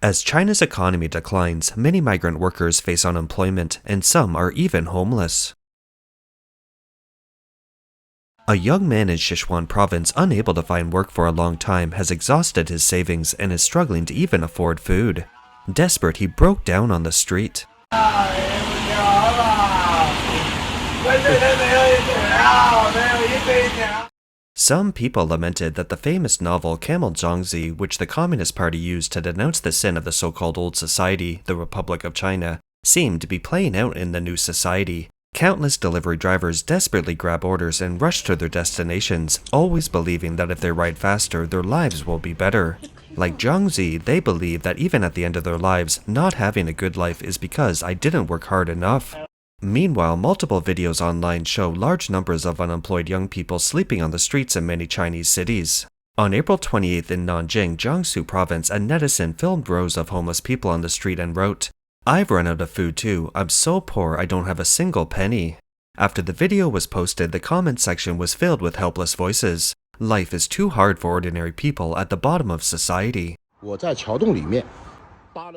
As China's economy declines, many migrant workers face unemployment, and some are even homeless. A young man in Sichuan province, unable to find work for a long time, has exhausted his savings and is struggling to even afford food. Desperate, he broke down on the street. Some people lamented that the famous novel Camel Xiangzi, which the Communist Party used to denounce the sin of the so-called Old Society, the Republic of China, seemed to be playing out in the new society. Countless delivery drivers desperately grab orders and rush to their destinations, always believing that if they ride faster, their lives will be better. Like Jiangzi, they believe that even at the end of their lives, not having a good life is because I didn't work hard enough. Meanwhile, multiple videos online show large numbers of unemployed young people sleeping on the streets in many Chinese cities. On April 28th in Nanjing, Jiangsu province, a netizen filmed rows of homeless people on the street and wrote, "I've run out of food too. I'm so poor I don't have a single penny." After the video was posted, the comment section was filled with helpless voices. Life is too hard for ordinary people at the bottom of society.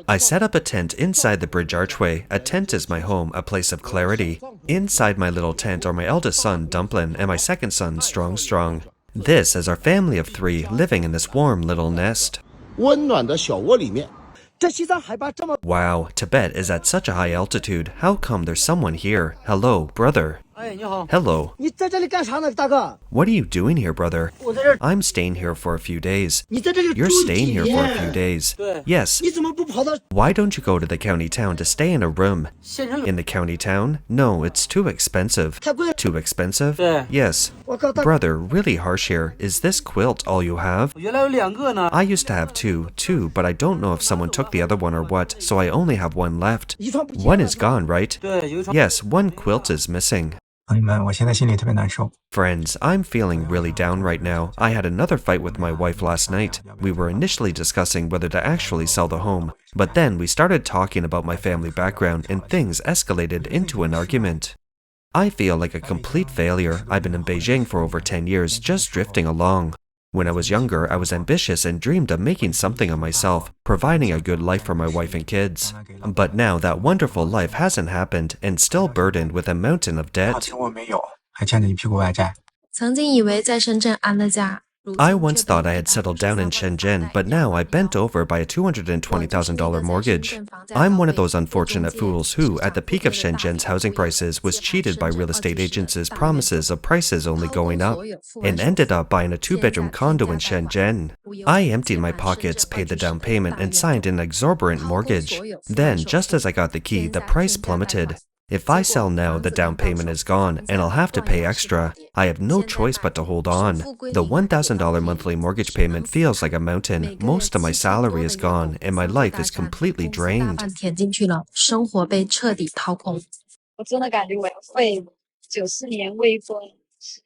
I set up a tent inside the bridge archway. A tent is my home, a place of clarity. Inside my little tent are my eldest son, Dumplin, and my second son, Strong. This is our family of 3 living in this warm little nest. Wow, Tibet is at such a high altitude. How come there's someone here? Hello, brother. Hello. What are you doing here, brother? I'm staying here for a few days. You're staying here for a few days. Yes. Why don't you go to the county town to stay in a room? In the county town? No, it's too expensive. Too expensive? Yes. Brother, really harsh here. Is this quilt all you have? I used to have two, but I don't know if someone took the other one or what, so I only have one left. One is gone, right? Yes, one quilt is missing. Friends, I'm feeling really down right now. I had another fight with my wife last night. We were initially discussing whether to actually sell the home, but then we started talking about my family background and things escalated into an argument. I feel like a complete failure. I've been in Beijing for over 10 years, just drifting along. When I was younger, I was ambitious and dreamed of making something of myself, providing a good life for my wife and kids. But now that wonderful life hasn't happened and still burdened with a mountain of debt. I once thought I had settled down in Shenzhen, but now I'm bent over by a $220,000 mortgage. I'm one of those unfortunate fools who, at the peak of Shenzhen's housing prices, was cheated by real estate agents' promises of prices only going up, and ended up buying a 2-bedroom condo in Shenzhen. I emptied my pockets, paid the down payment, and signed an exorbitant mortgage. Then, just as I got the key, the price plummeted. If I sell now, the down payment is gone, and I'll have to pay extra. I have no choice but to hold on. The $1,000 monthly mortgage payment feels like a mountain. Most of my salary is gone, and my life is completely drained.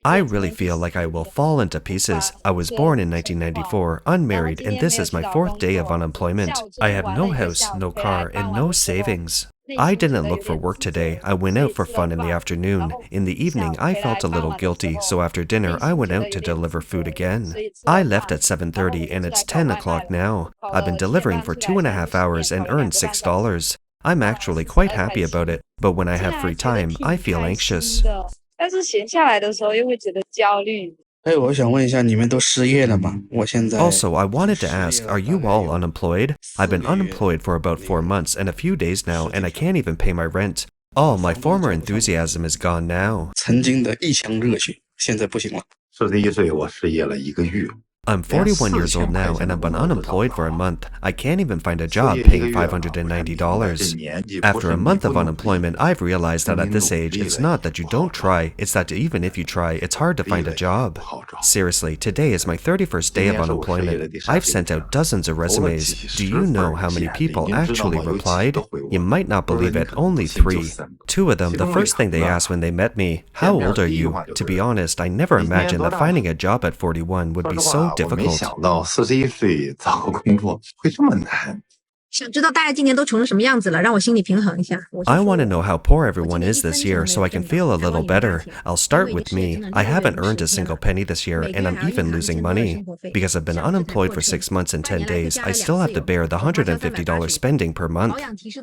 I really feel like I will fall into pieces. I was born in 1994, unmarried, and this is my 4th day of unemployment. I have no house, no car, and no savings. I didn't look for work today. I went out for fun in the afternoon. In the evening, I felt a little guilty, so after dinner, I went out to deliver food again. I left at 7:30 and it's 10 o'clock now. I've been delivering for 2.5 hours and earned $6. I'm actually quite happy about it, but when I have free time, I feel anxious. Also, I wanted to ask, are you all unemployed? I've been unemployed for about 4 months and a few days now, and I can't even pay my rent. All my former enthusiasm is gone now. I'm 41 years old now and I've been unemployed for a month. I can't even find a job paying $590. After a month of unemployment, I've realized that at this age, it's not that you don't try, it's that even if you try, it's hard to find a job. Seriously, today is my 31st day of unemployment. I've sent out dozens of resumes. Do you know how many people actually replied? You might not believe it, only 3. 2 of them, the first thing they asked when they met me, "How old are you?" To be honest, I never imagined that finding a job at 41 would be so difficult. 想知道大家今年都穷成什么样子了，让我心里平衡一下。I want to know how poor everyone is this year so I can feel a little better. I'll start with me. I haven't earned a single penny this year, and I'm even losing money. Because I've been unemployed for 6 months and 10 days, I still have to bear the $150 spending per month.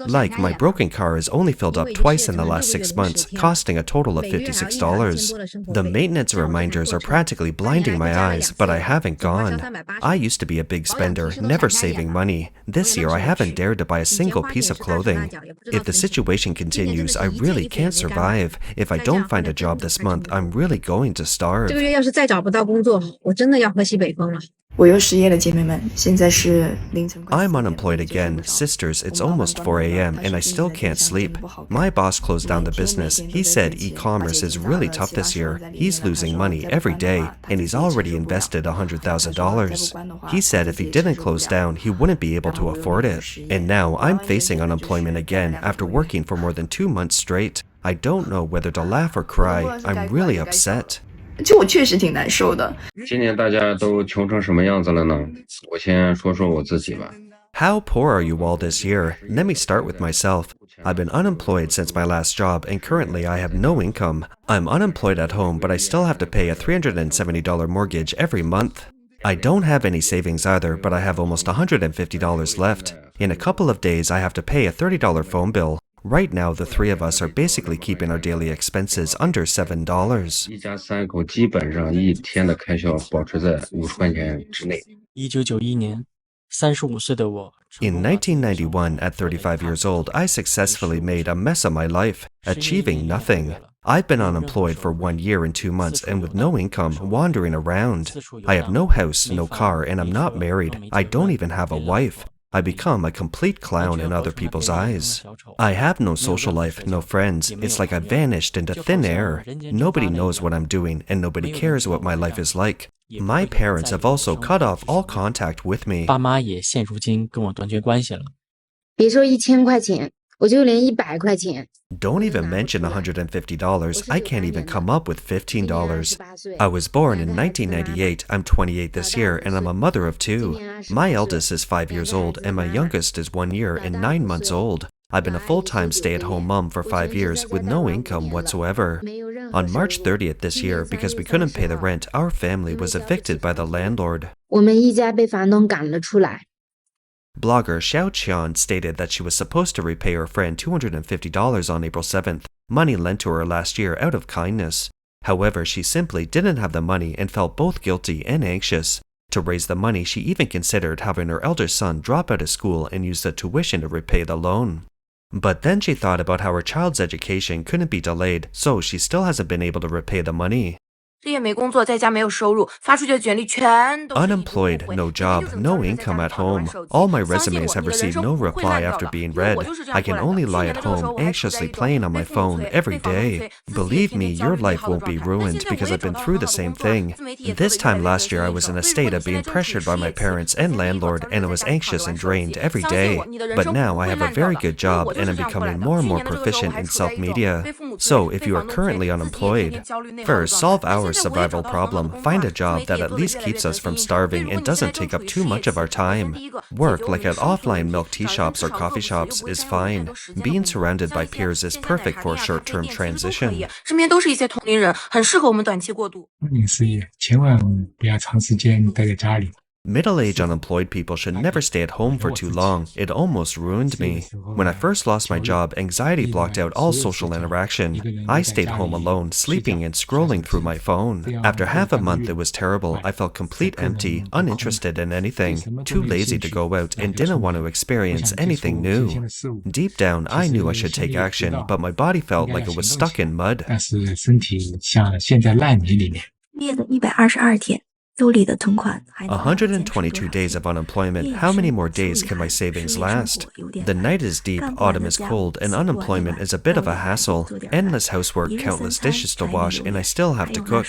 Like, my broken car is only filled up twice in the last 6 months, costing a total of $56. The maintenance reminders are practically blinding my eyes, but I haven't gone. I used to be a big spender, never saving money. This year, I haven't dared to buy a single piece of clothing. If the situation continues, I really can't survive. If I don't find a job this month, I'm really going to starve. 这个月要是再找不到工作，我真的要喝西北风了。我又失业了，姐妹们，现在是凌晨快4 I'm unemployed again. Sisters, it's almost 4 a.m. and I still can't sleep. My boss closed down the business. He said e-commerce is really tough this year. He's losing money every day, and he's already invested $100,000. He said if he didn't close down, he wouldn't be able to afford it. And now I'm facing unemployment again after working for more than 2 months straight. I don't know whether to laugh or cry. I'm really upset. 就我确实挺难受的。今年大家都穷成什么样子了呢？我先说说我自己吧。 How poor are you all this year? Let me start with myself. I've been unemployed since my last job, and currently I have no income. I'm unemployed at home, but I still have to pay a $370 mortgage every month. I don't have any savings either, but I have almost $150 left. In a couple of days, I have to pay a $30 phone bill. Right now, the three of us are basically keeping our daily expenses under $7. 一家3口基本上一天的开销保持在50块钱之内。1991年，35岁的我。 In 1991, at 35 years old, I successfully made a mess of my life, achieving nothing. I've been unemployed for 1 year and 2 months and with no income, wandering around. I have no house, no car, and I'm not married. I don't even have a wife. I become a complete clown in other people's eyes. I have no social life, no friends. It's like I vanished into thin air. Nobody knows what I'm doing, and nobody cares what my life is like. My parents have also cut off all contact with me. 爸妈也现如今跟我断绝关系了。别说1000块钱，我就连100块钱。 Don't even mention $150. I can't even come up with $15. I was born in 1998. I'm 28 this year, and I'm a mother of 2. My eldest is 5 years old, and my youngest is 1 year and 9 months old. I've been a full-time stay-at-home mom for 5 years with no income whatsoever. On March 30th this year, because we couldn't pay the rent, our family was evicted by the landlord. 我们一家被房东赶了出来。 Blogger Xiao stated that she was supposed to repay her friend $250 on April 7th, money lent to her last year out of kindness. However, she simply didn't have the money and felt both guilty and anxious. To raise the money, she even considered having her elder son drop out of school and use the tuition to repay the loan. But then she thought about how her child's education couldn't be delayed, so she still hasn't been able to repay the money. 这也没工作，在家没有收入，发出去的简历全都是 Unemployed, no job, no income at home. All my resumes have received no reply after being read. I can only lie at home, anxiously playing on my phone every day. Believe me, your life won't be ruined because I've been through the same thing. This time last year, I was in a state of being pressured by my parents and landlord, and I was anxious and drained every day. But now I have a very good job, and I'm becoming more and more proficient in self-media. So if you are currently unemployed, first, solve our survival problem. Find a job that at least keeps us from starving and doesn't take up too much of our time. Work like at offline milk tea shops or coffee shops is fine. Being surrounded by peers is perfect for a short-term transition. 身边都是一些同龄人，很适合我们短期过渡。事业千万不要长时间待在家里。 Middle-aged unemployed people should never stay at home for too long. It almost ruined me. When I first lost my job, anxiety blocked out all social interaction. I stayed home alone, sleeping and scrolling through my phone. After half a month, it was terrible. I felt complete empty, uninterested in anything, too lazy to go out, and didn't want to experience anything new. Deep down, I knew I should take action, but my body felt like it was stuck in mud. 但是身体像陷在烂泥里面。失业的122天。 兜里的存款还能 122 days of unemployment. How many more days can my savings last? The night is deep, autumn is cold, and unemployment is a bit of a hassle. Endless housework, countless dishes to wash, and I still have to cook.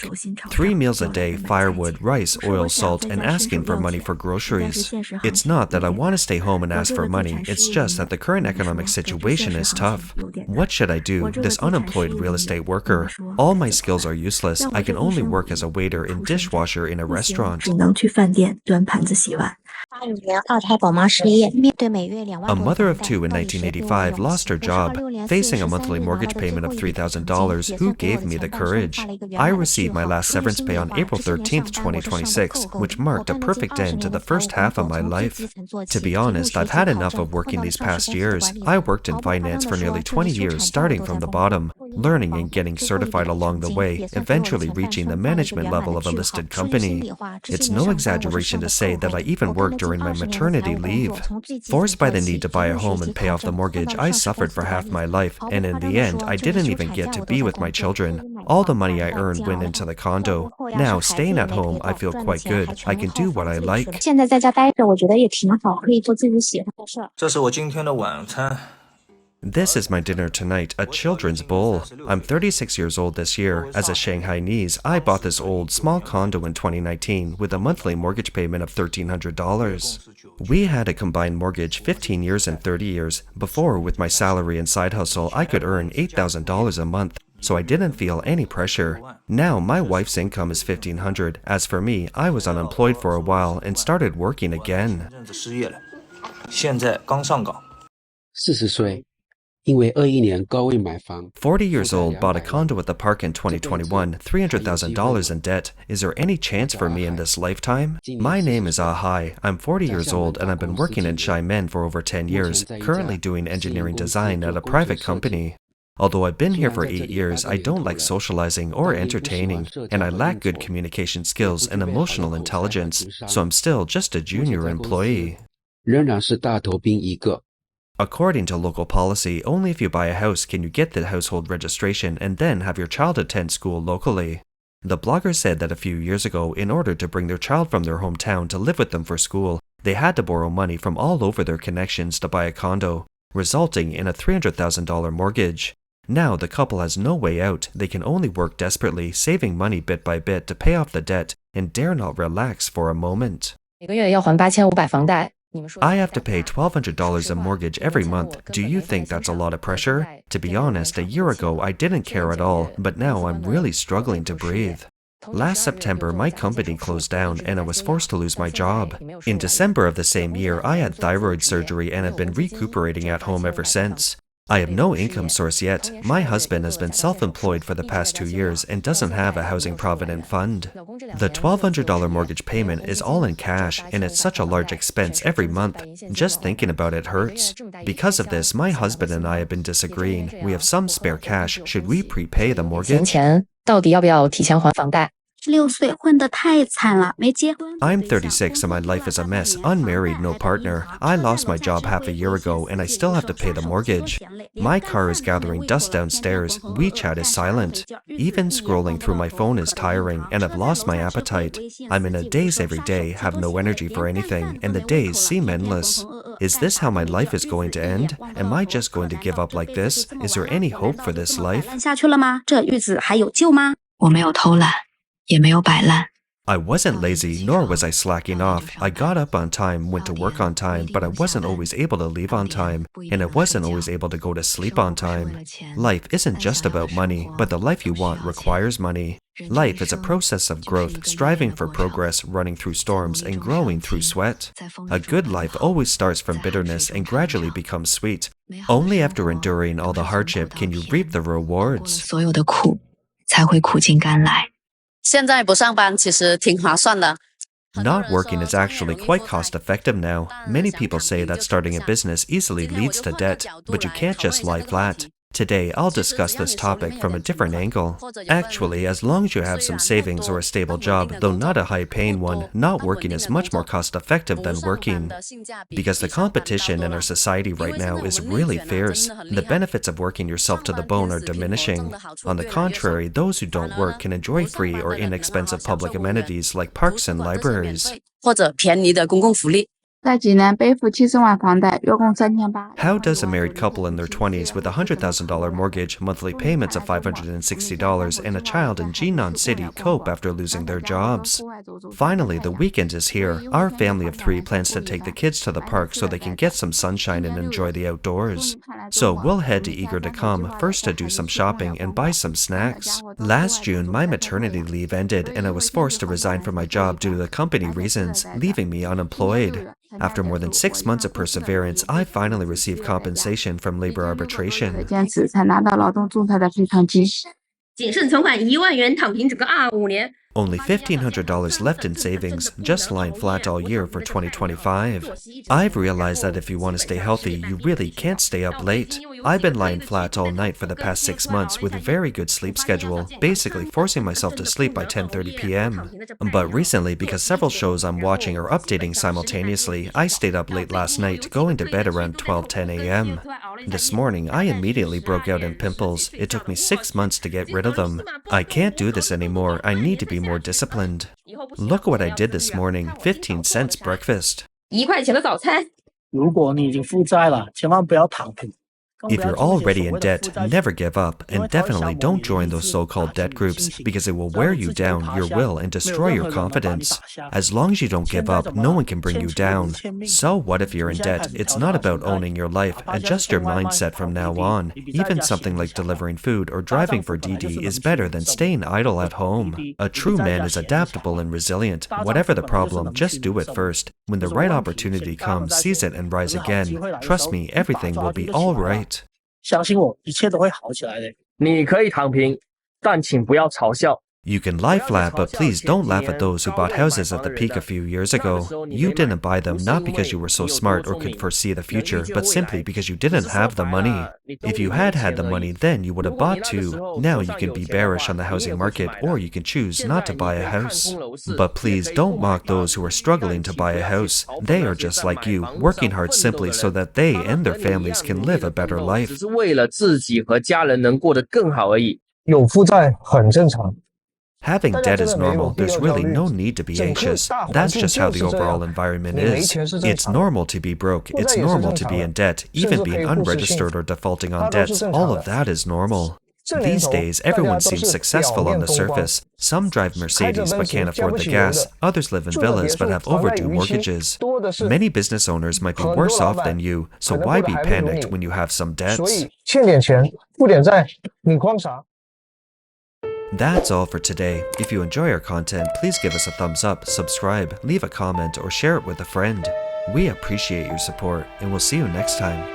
3 meals a day, firewood, rice, oil, salt, and asking for money for groceries. It's not that I want to stay home and ask for money, it's just that the current economic situation is tough. What should I do, this unemployed real estate worker? All my skills are useless. I can only work as a waiter and dishwasher in a restaurant. 只能去饭店端盘子洗碗。A mother of two in 1985 lost her job, facing a monthly mortgage payment of $3,000. Who gave me the courage? I received my last severance pay on April 13th, 2026, which marked a perfect end to the first half of my life. To be honest, I've had enough of working these past years. I worked in finance for nearly 20 years, starting from the bottom, learning and getting certified along the way, eventually reaching the management level of a listed company. It's no exaggeration to say that I even worked during my maternity leave. Forced by the need to buy a home and pay off the mortgage, I suffered for half my life, and in the end, I didn't even get to be with my children. All the money I earned went into the condo. Now, staying at home, I feel quite good. I can do what I like. 现在在家待着，我觉得也挺好，可以做自己喜欢的事儿。这是我今天的晚餐。 This is my dinner tonight, a children's bowl. I'm 36 years old this year. As a Shanghainese, I bought this old, small condo in 2019 with a monthly mortgage payment of $1,300. We had a combined mortgage 15 years and 30 years. Before, with my salary and side hustle, I could earn $8,000 a month, so I didn't feel any pressure. Now, my wife's income is $1,500. As for me, I was unemployed for a while and started working again. 现在刚上岗。40岁。 40 years old, bought a condo at the park in 2021, $300,000 in debt. Is there any chance for me in this lifetime? My name is Ahai. I'm 40 years old and I've been working in Xiamen for over 10 years, currently doing engineering design at a private company. Although I've been here for 8 years, I don't like socializing or entertaining, and I lack good communication skills and emotional intelligence, so I'm still just a junior employee. 仍然是大头兵一个。 According to local policy, only if you buy a house can you get the household registration and then have your child attend school locally. The blogger said that a few years ago, in order to bring their child from their hometown to live with them for school, they had to borrow money from all over their connections to buy a condo, resulting in a $300,000 mortgage. Now the couple has no way out. They can only work desperately, saving money bit by bit to pay off the debt, and dare not relax for a moment. 每个月要还8500房贷。 I have to pay $1,200 a mortgage every month. Do you think that's a lot of pressure? To be honest, a year ago I didn't care at all, but now I'm really struggling to breathe. Last September, my company closed down and I was forced to lose my job. In December of the same year, I had thyroid surgery and have been recuperating at home ever since. I have no income source yet. My husband has been self-employed for the past 2 years and doesn't have a housing provident fund. The $1,200 mortgage payment is all in cash and it's such a large expense every month. Just thinking about it hurts. Because of this, my husband and I have been disagreeing. We have some spare cash. Should we prepay the mortgage? 到底要不要提前还房贷？ 16岁混得太惨了，没结婚。 I'm 36 and my life is a mess. Unmarried, no partner. I lost my job half a year ago and I still have to pay the mortgage. My car is gathering dust downstairs. WeChat is silent. Even scrolling through my phone is tiring and I've lost my appetite. I'm in a daze every day, have no energy for anything, and the days seem endless. Is this how my life is going to end? Am I just going to give up like this? Is there any hope for this life? 下去了吗？这日子还有救吗？我没有偷懒。 也没有摆烂。 I wasn't lazy, nor was I slacking off. I got up on time, went to work on time, but I wasn't always able to leave on time, and I wasn't always able to go to sleep on time. Life isn't just about money, but the life you want requires money. Life is a process of growth, striving for progress, running through storms, and growing through sweat. A good life always starts from bitterness and gradually becomes sweet. Only after enduring all the hardship can you reap the rewards. 所有的苦，才会苦尽甘来。 现在不上班其实挺划算的。 Not working is actually quite cost-effective now. Many people say that starting a business easily leads to debt, but you can't just lie flat. Today, I'll discuss this topic from a different angle. Actually, as long as you have some savings or a stable job, though not a high-paying one, not working is much more cost-effective than working. Because the competition in our society right now is really fierce. The benefits of working yourself to the bone are diminishing. On the contrary, those who don't work can enjoy free or inexpensive public amenities like parks and libraries. 或者便宜的公共福利。在济南背负70万房贷，月供3800。 How does a married couple in their 20s with a $100,000 mortgage, monthly payments of $560, and a child in Jinan City cope after losing their jobs? Finally, the weekend is here. Our family of 3 plans to take the kids to the park so they can get some sunshine and enjoy the outdoors. So we'll head to Eager to Come, first to do some shopping and buy some snacks. Last June, my maternity leave ended and I was forced to resign from my job due to the company reasons, leaving me unemployed. After more than 6 months of perseverance, I finally received compensation from labor arbitration. 坚持才拿到劳动仲裁的赔偿金。谨慎存款1万元，躺平整个25年。 Only $1,500 left in savings, just lying flat all year for 2025. I've realized that if you want to stay healthy, you really can't stay up late. I've been lying flat all night for the past 6 months with a very good sleep schedule, basically forcing myself to sleep by 10:30 p.m. But recently, because several shows I'm watching are updating simultaneously, I stayed up late last night, going to bed around 12:10 a.m. This morning, I immediately broke out in pimples. It took me 6 months to get rid of them. I can't do this anymore. I need to be more disciplined. Look what I did this morning, 15 cents breakfast. 1块钱的早餐。如果你已经负债了，千万不要躺平。 If you're already in debt, never give up, and definitely don't join those so-called debt groups because it will wear you down, your will, and destroy your confidence. As long as you don't give up, no one can bring you down. So what if you're in debt? It's not about owning your life. Adjust your mindset from now on. Even something like delivering food or driving for Didi is better than staying idle at home. A true man is adaptable and resilient. Whatever the problem, just do it first. When the right opportunity comes, seize it and rise again. Trust me, everything will be all right. 相信我，一切都会好起来的。你可以躺平，但请不要嘲笑。 You can lie flat, but please don't laugh at those who bought houses at the peak a few years ago. You didn't buy them not because you were so smart or could foresee the future, but simply because you didn't have the money. If you had had the money, then you would have bought too. Now you can be bearish on the housing market, or you can choose not to buy a house. But please don't mock those who are struggling to buy a house. They are just like you, working hard simply so that they and their families can live a better life. 只是为了自己和家人能过得更好而已。有负债很正常。 Having debt is normal. There's really no need to be anxious. That's just how the overall environment is. It's normal to be broke. It's normal to be in debt. Even being unregistered or defaulting on debts, all of that is normal. These days, everyone seems successful on the surface. Some drive Mercedes but can't afford the gas. Others live in villas but have overdue mortgages. Many business owners might be worse off than you, so why be panicked when you have some debts? That's all for today. If you enjoy our content, please give us a thumbs up, subscribe, leave a comment, or share it with a friend. We appreciate your support, and we'll see you next time.